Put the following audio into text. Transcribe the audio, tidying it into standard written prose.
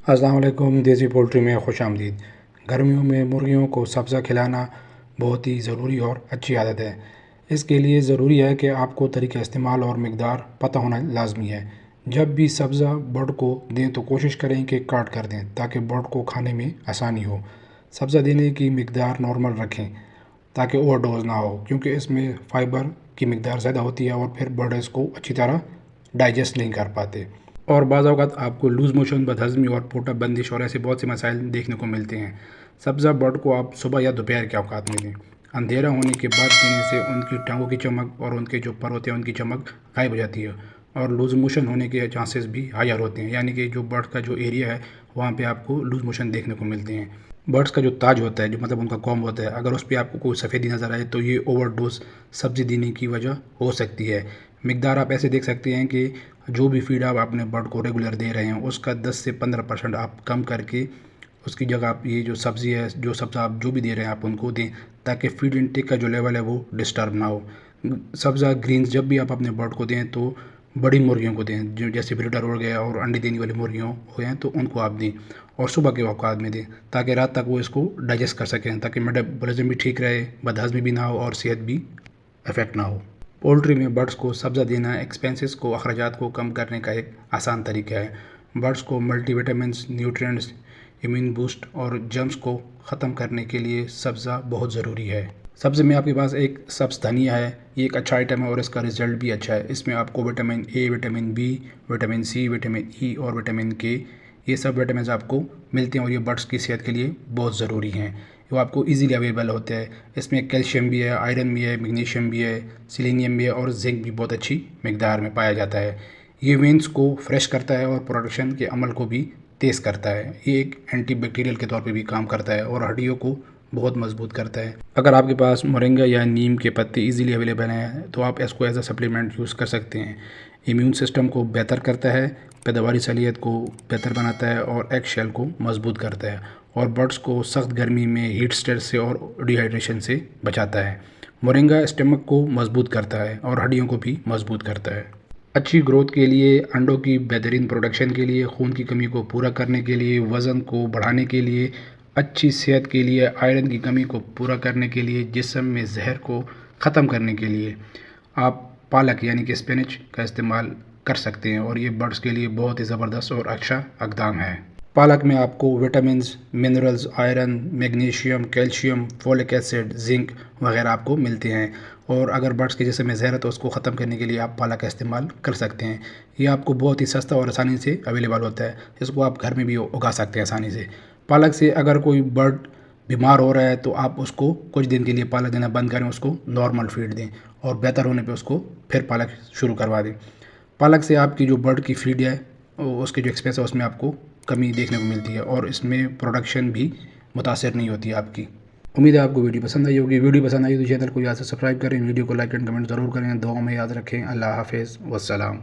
السلام علیکم، دیسی پولٹری میں خوش آمدید۔ گرمیوں میں مرغیوں کو سبزہ کھلانا بہت ہی ضروری اور اچھی عادت ہے۔ اس کے لیے ضروری ہے کہ آپ کو طریقہ استعمال اور مقدار پتہ ہونا لازمی ہے۔ جب بھی سبزہ برڈ کو دیں تو کوشش کریں کہ کاٹ کر دیں تاکہ برڈ کو کھانے میں آسانی ہو۔ سبزہ دینے کی مقدار نارمل رکھیں تاکہ اوور ڈوز نہ ہو، کیونکہ اس میں فائبر کی مقدار زیادہ ہوتی ہے اور پھر برڈ اس کو اچھی طرح ڈائجسٹ نہیں کر پاتے۔ اور بعض اوقات آپ کو لوز موشن، بد ہضمی اور پوٹا بندش اور ایسے بہت سے مسائل دیکھنے کو ملتے ہیں۔ سبزہ برڈ کو آپ صبح یا دوپہر کے اوقات میں دیں۔ اندھیرا ہونے کے بعد دینے سے ان کی ٹانگوں کی چمک اور ان کے جو پر ہوتے ہیں ان کی چمک غائب ہو جاتی ہے، اور لوز موشن ہونے کے چانسز بھی ہائر ہوتے ہیں، یعنی کہ جو برڈ کا جو ایریا ہے وہاں پہ آپ کو لوز موشن دیکھنے کو ملتے ہیں۔ برڈز کا جو تاج ہوتا ہے، جو مطلب ان کا کوم ہوتا ہے، اگر اس پہ آپ کو کوئی سفیدی نظر آئے تو یہ اوور ڈوز سبزی دینے کی وجہ ہو سکتی ہے۔ مقدار آپ ایسے دیکھ سکتے ہیں کہ جو بھی فیڈ آپ اپنے برڈ کو ریگولر دے رہے ہیں اس کا 10 سے 15% آپ کم کر کے اس کی جگہ آپ یہ جو سبزی ہے، جو سبزہ آپ جو بھی دے رہے ہیں آپ ان کو دیں، تاکہ فیڈ انٹیک کا جو لیول ہے وہ ڈسٹرب نہ ہو۔ سبزہ گرینز جب بھی آپ اپنے برڈ کو دیں تو بڑی مرغیوں کو دیں، جو جیسے بریڈر ہو گیا اور انڈے دینے والی مرغیوں ہو گئے ہیں تو ان کو آپ دیں، اور صبح کے اوقات میں دیں تاکہ رات تک وہ اس کو ڈائجسٹ کر سکیں، تاکہ میٹابولزم بھی ٹھیک رہے، بد ہضمی بھی نہ ہو اور صحت بھی افیکٹ نہ ہو۔ پولٹری میں برڈز کو سبزہ دینا ایکسپینسز کو، اخراجات کو کم کرنے کا ایک آسان طریقہ ہے۔ برڈز کو multi vitamins, nutrients, immune boost اور جرمز کو ختم کرنے کے لیے سبزہ بہت ضروری ہے۔ سبزے میں آپ کے پاس ایک سبز دھنیا ہے، یہ ایک اچھا آئٹم ہے اور اس کا رزلٹ بھی اچھا ہے۔ اس میں آپ کو vitamin A, vitamin B, vitamin C, vitamin E اور وٹامن کے، یہ سب وٹامنز آپ کو ملتے ہیں اور یہ برڈز کی صحت کے لیے بہت ضروری ہیں۔ وہ آپ کو ایزیلی اویلیبل ہوتے ہیں۔ اس میں کیلشیم بھی ہے، آئرن بھی ہے، میگنیشیم بھی ہے، سیلینیم بھی ہے اور زنک بھی بہت اچھی مقدار میں پایا جاتا ہے۔ یہ وینز کو فریش کرتا ہے اور پروڈکشن کے عمل کو بھی تیز کرتا ہے۔ یہ ایک اینٹی بیکٹیریل کے طور پہ بھی کام کرتا ہے اور ہڈیوں کو بہت مضبوط کرتا ہے۔ اگر آپ کے پاس مورنگا یا نیم کے پتے ایزیلی اویلیبل ہیں تو آپ اس کو ایز اے سپلیمنٹ یوز کر سکتے ہیں۔ امیون سسٹم کو بہتر کرتا ہے، پیداواری صلاحیت کو بہتر بناتا ہے اور ایگ شیل کو مضبوط کرتا ہے، اور برڈز کو سخت گرمی میں ہیٹ اسٹریس سے اور ڈی ہائیڈریشن سے بچاتا ہے۔ مورنگا اسٹمک کو مضبوط کرتا ہے اور ہڈیوں کو بھی مضبوط کرتا ہے۔ اچھی گروتھ کے لیے، انڈوں کی بہترین پروڈکشن کے لیے، خون کی کمی کو پورا کرنے کے لیے، وزن کو بڑھانے کے لیے، اچھی صحت کے لیے، آئرن کی کمی کو پورا کرنے کے لیے، جسم میں زہر کو ختم کرنے کے لیے آپ پالک یعنی کہ اسپینچ کا استعمال کر سکتے ہیں، اور یہ برڈز کے لیے بہت ہی زبردست اور اچھا اقدام ہے۔ پالک میں آپ کو vitamins, minerals, iron, magnesium, calcium, folic acid, zinc وغیرہ آپ کو ملتے ہیں، اور اگر برڈز کے جسم میں زہر ہے تو اس کو ختم کرنے کے لیے آپ پالک کا استعمال کر سکتے ہیں۔ یہ آپ کو بہت ہی سستا اور آسانی سے اویلیبل ہوتا ہے، اس کو آپ گھر میں بھی اگا سکتے ہیں آسانی سے۔ پالک سے اگر کوئی برڈ بیمار ہو رہا ہے تو آپ اس کو کچھ دن کے لیے پالک دینا بند کریں، اس کو نارمل فیڈ دیں، اور بہتر ہونے پہ اس کو پھر پالک شروع کروا دیں۔ پالک سے آپ کی جو برڈ کی فیڈ ہے اس کے جو ایکسپینس ہے اس میں آپ کو کمی دیکھنے کو ملتی ہے، اور اس میں پروڈکشن بھی متاثر نہیں ہوتی ہے آپ کی۔ امید ہے آپ کو ویڈیو پسند آئی ہوگی۔ ویڈیو پسند آئی تو چینل کو یاد سے سبسکرائب کریں، ویڈیو کو لائک اینڈ کمنٹ ضرور کریں، دعاؤں میں یاد رکھیں۔ اللہ حافظ والسلام۔